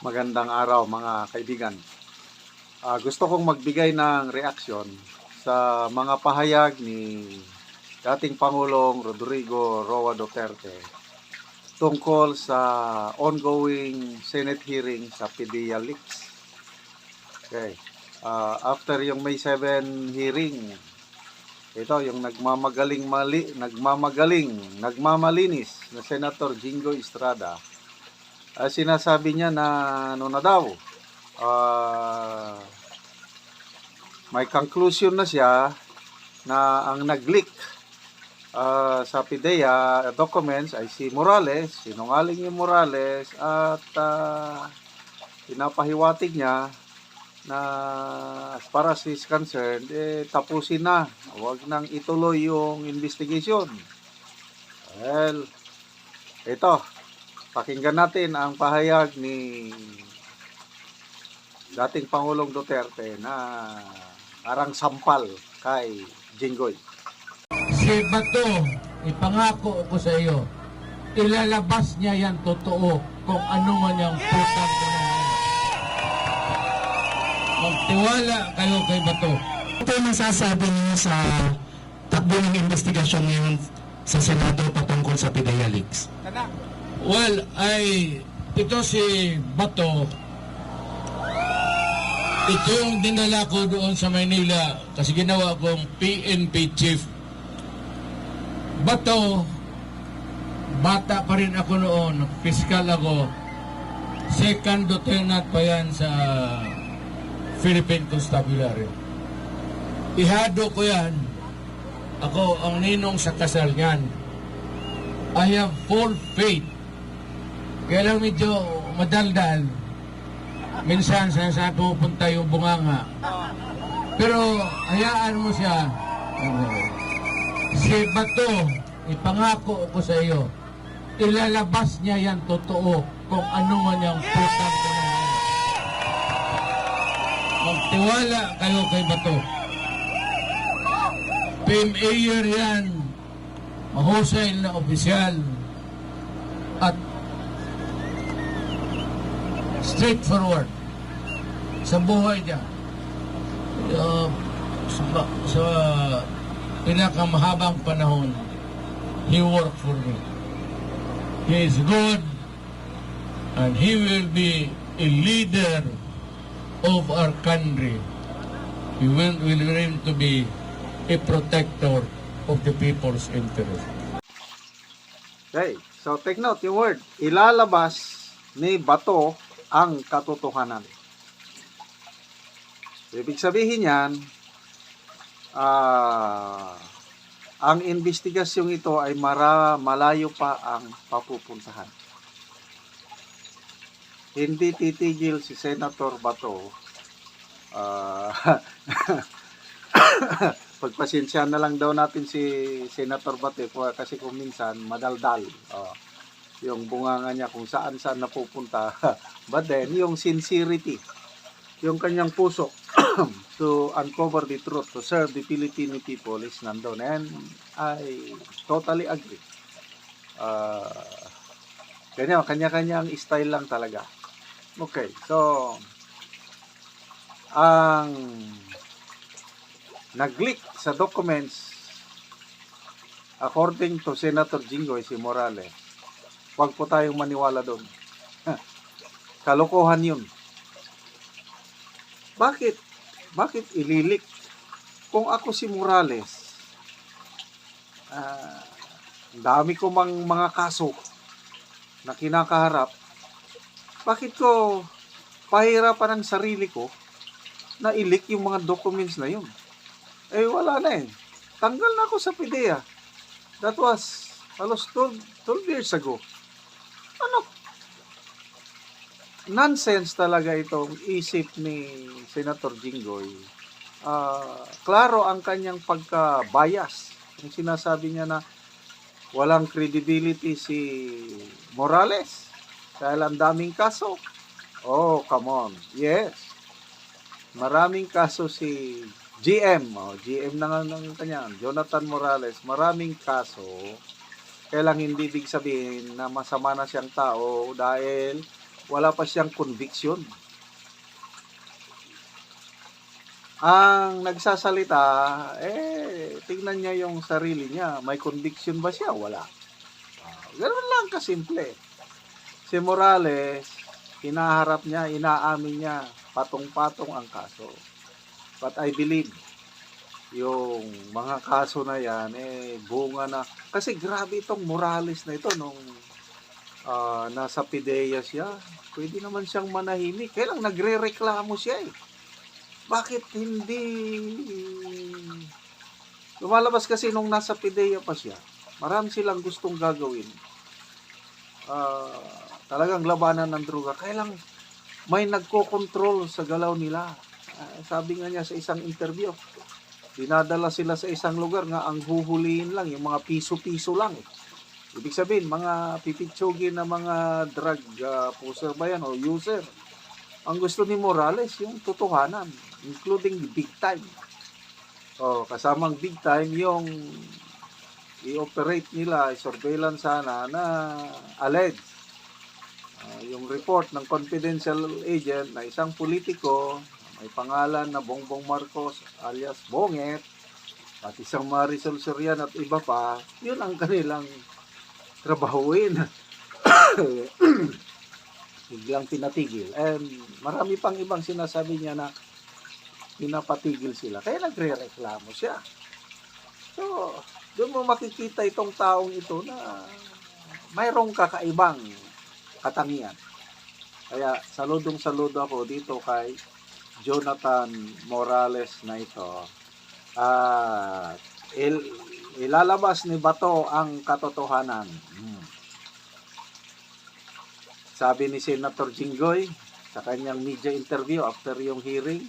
Magandang araw mga kaibigan. Gusto kong magbigay ng reaksyon sa mga pahayag ni dating Pangulong Rodrigo Roa Duterte tungkol sa ongoing Senate hearing sa PDEA leaks. Okay. After yung May 7 hearing, ito yung nagmamalinis na Senator Jingo Estrada. Sinasabi niya na may conclusion na siya na ang nag-leak sa PDEA documents ay si Morales, sinungaling yung Morales, at pinapahiwatig niya na as far as he's concerned, tapusin na, huwag nang ituloy yung investigation. Well, ito, pakinggan natin ang pahayag ni dating Pangulong Duterte na parang sampal kay Jinggoy. Si Bato, ipangako ko sa iyo, ilalabas niya yan totoo kung ano man yung putang ko na yan. Magtiwala kayo kay Bato. Ito yung masasabi niyo sa takbo ng investigasyon ngayon sa Senado patungkol sa PDEA leaks? Well, ito si Bato, ito yung dinala ko doon sa Maynila kasi ginawa kong PNP chief. Bato, bata pa rin ako noon, piskal ako, second lieutenant pa yan sa Philippine Constabulary. Ihado ko yan, ako ang ninong sa kasal niyan. I have full faith. Kaya lang medyo madaldal. Minsan saan pupunta yung bunganga. Pero hayaan mo siya. Si Bato, ipangako ko sa iyo, ilalabas niya yan totoo kung ano man yung putang ko na yan. Magtiwala kayo kay Bato. PMAyer yan, mahusay na opisyal, at straightforward sa buhay niya. Sa pinakamahabang panahon, he worked for me. He is good and he will be a leader of our country. He will learn to be a protector of the people's interest. Okay, so take note yung word, ilalabas ni Bato ang katotohanan. Ibig sabihin yan, ang investigasyong ito ay malayo pa ang papupuntahan. Hindi titigil si Senator Bato. Pagpasensya na lang daw natin si Senator Bato kasi kung minsan madaldal. Yung bunganga niya kung saan napupunta. But then, yung sincerity, yung kanyang puso to uncover the truth, to serve the Filipino people is nandun. And I totally agree. Kanya-kanya ang style lang talaga. Okay, so ang nag-leak sa documents according to Senator Jinggoy, si Morales, huwag po tayong maniwala doon. Kalokohan yun. Bakit? Bakit ililik? Kung ako si Morales, dami ko mga kaso na kinakaharap, bakit ko pahirapan ang sarili ko na ilik yung mga documents na yun? Wala na eh. Tanggal na ako sa PDEA. That was halos 12 years ago. Ano? Nonsense talaga itong isip ni Senator Jinggoy. Klaro ang kanyang pagka-bias. Yung sinasabi niya na walang credibility si Morales dahil ang daming kaso. Oh, come on. Yes. Maraming kaso si GM. GM na nga ng kanya. Jonathan Morales. Maraming kaso. Kaya lang hindi ibig sabihin na masama na siyang tao dahil wala pa siyang conviction. Ang nagsasalita, tingnan niya yung sarili niya. May conviction ba siya? Wala. Ganun lang kasimple. Si Morales, hinaharap niya, inaamin niya, patong-patong ang kaso. But I believe, yung mga kaso na yan, bunga na. Kasi grabe itong Morales na ito, nung nasa PIDEA siya, pwede naman siyang manahimik. Kaya lang nagre-reklamo siya eh. Bakit hindi lumalabas kasi nung nasa PIDEA pa siya, marami silang gustong gagawin. Talagang labanan ng droga. Kaya lang may nagko-control sa galaw nila. Sabi nga niya sa isang interview, dinadala sila sa isang lugar nga ang huhulihin lang, yung mga piso-piso lang. Ibig sabihin, mga pipitsugin na mga drug pusher ba yan o user. Ang gusto ni Morales, yung totohanan, including big time. Kasamang big time, yung i-operate nila, surveillance sana na alleged. Yung report ng confidential agent na isang politiko, may pangalan na Bongbong Marcos alias Bonget, at isang Marisol Soriano at iba pa, yun ang kanilang trabahuin. Biglang pinatigil. And marami pang ibang sinasabi niya na pinapatigil sila. Kaya nagre-reklamo siya. So, doon mo makikita itong taong ito na mayroong kakaibang katangian. Kaya saludong-saludo ako dito kay Jonathan Morales na ito. Ilalabas ni Bato ang katotohanan. Sabi ni Senator Jinggoy sa kanyang media interview after yung hearing,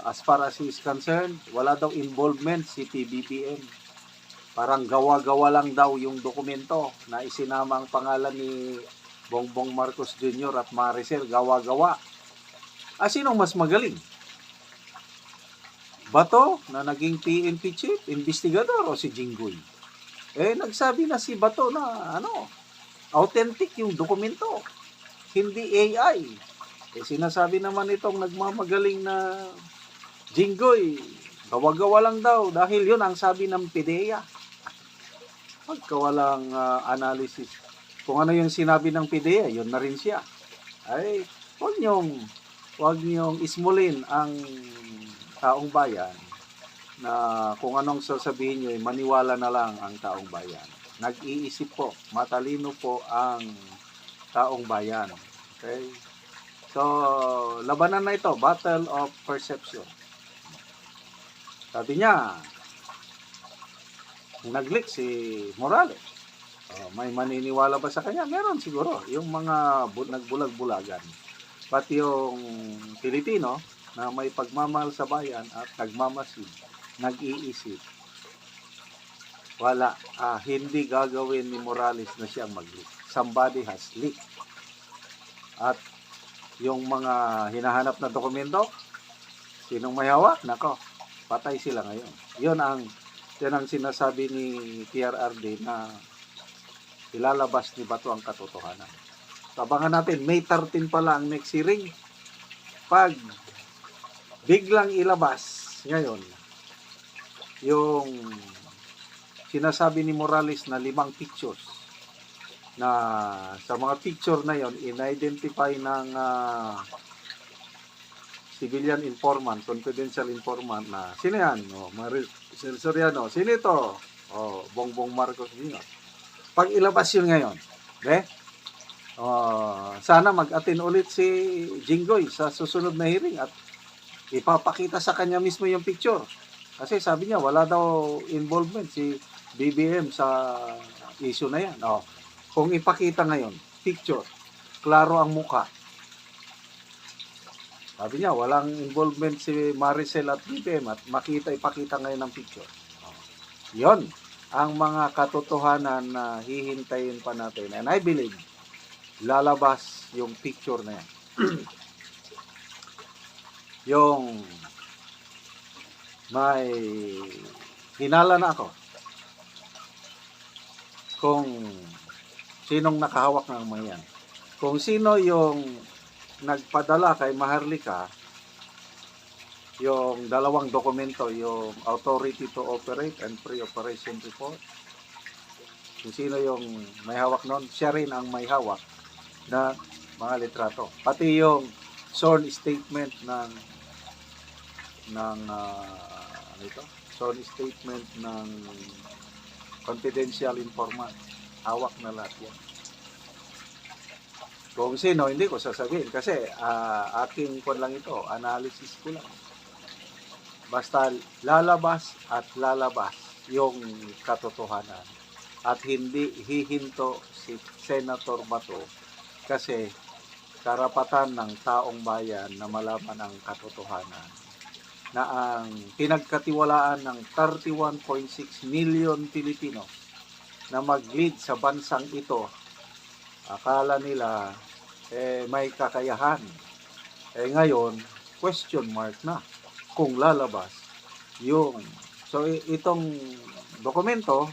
as far as he is concerned, wala daw involvement si PBBM. Parang gawa-gawa lang daw yung dokumento na isinama ang pangalan ni Bongbong Marcos Jr. at Maricel, gawa-gawa. Sinong mas magaling? Bato na naging PNP chief, investigador, o si Jinggoy? Nagsabi na si Bato na authentic yung dokumento, hindi AI. Sinasabi naman itong nagmamagaling na Jinggoy, gawa-gawa lang daw dahil yun ang sabi ng PIDEA. Pagkawalang analysis. Kung ano yung sinabi ng PIDEA, yun na rin siya. Huwag niyong ismulin ang taong bayan na kung anong sasabihin nyo, maniwala na lang ang taong bayan. Nag-iisip po, matalino po ang taong bayan. Okay? So, labanan na ito, battle of perception. Sabi niya, nag-leak si Morales. May maniniwala ba sa kanya? Meron siguro. Yung mga nagbulag-bulagan. Pati yung Pilipino na may pagmamahal sa bayan at nagmamasid, nag-iisip. Wala. Hindi gagawin ni Morales na siyang mag-leak. Somebody has leaked. At yung mga hinahanap na dokumento, sinong may hawak? Nako, patay sila ngayon. Yan ang sinasabi ni PRRD na ilalabas ni Bato ang katotohanan. Abangan natin, May 13 pala ang next hearing. Pag biglang ilabas ngayon yung sinasabi ni Morales na 5 pictures, na sa mga picture na yon in-identify ng civilian informant, confidential informant na sino yan? Marisol Soriano. Sino ito? Bongbong Marcos Jr. Pag ilabas yun ngayon, sana mag-attend ulit si Jinggoy sa susunod na hearing at ipapakita sa kanya mismo yung picture. Kasi sabi niya, wala daw involvement si BBM sa issue na yan. Kung ipakita ngayon, picture, klaro ang mukha. Sabi niya, walang involvement si Maricel at BBM at ipakita ngayon ang picture. Yon ang mga katotohanan na hihintayin pa natin. And I believe, lalabas yung picture na yan. Yung may hinala na ako kung sinong nakahawak ng mga yan. kung sino yung nagpadala kay Maharlika, yung dalawang dokumento, yung Authority to Operate and Pre-Operation Report, kung sino yung may hawak noon, siya rin ang may hawak na mga litrato. Pati yung sworn statement ng ano ito? Sworn statement ng confidential informant. Hawak na lahat yan. Kung sino, hindi ko sasabihin kasi aking kung lang ito, analysis ko lang. Basta lalabas at lalabas yung katotohanan. At hindi hihinto si Senator Bato kasi karapatan ng taong bayan na malaman ang katotohanan na ang pinagkatiwalaan ng 31.6 million Pilipino na mag-lead sa bansang ito, akala nila may kakayahan. Ngayon, question mark na kung lalabas yung itong dokumento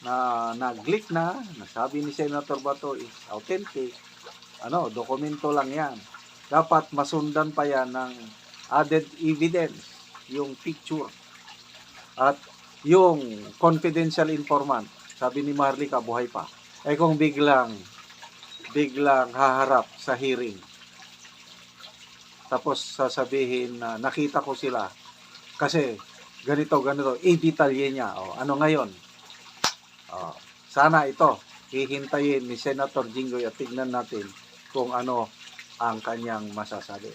na nag-leak na, nasabi ni Senator Bato is authentic, dokumento lang yan. Dapat masundan pa yan ng added evidence, yung picture. At yung confidential informant, sabi ni Maharlika, buhay pa. Kung biglang haharap sa hearing, tapos sasabihin na nakita ko sila, kasi ganito, i-detalye niya. Ano ngayon? Sana ito, hihintayin ni Senator Jinggoy at tignan natin kung ano ang kanyang masasabi.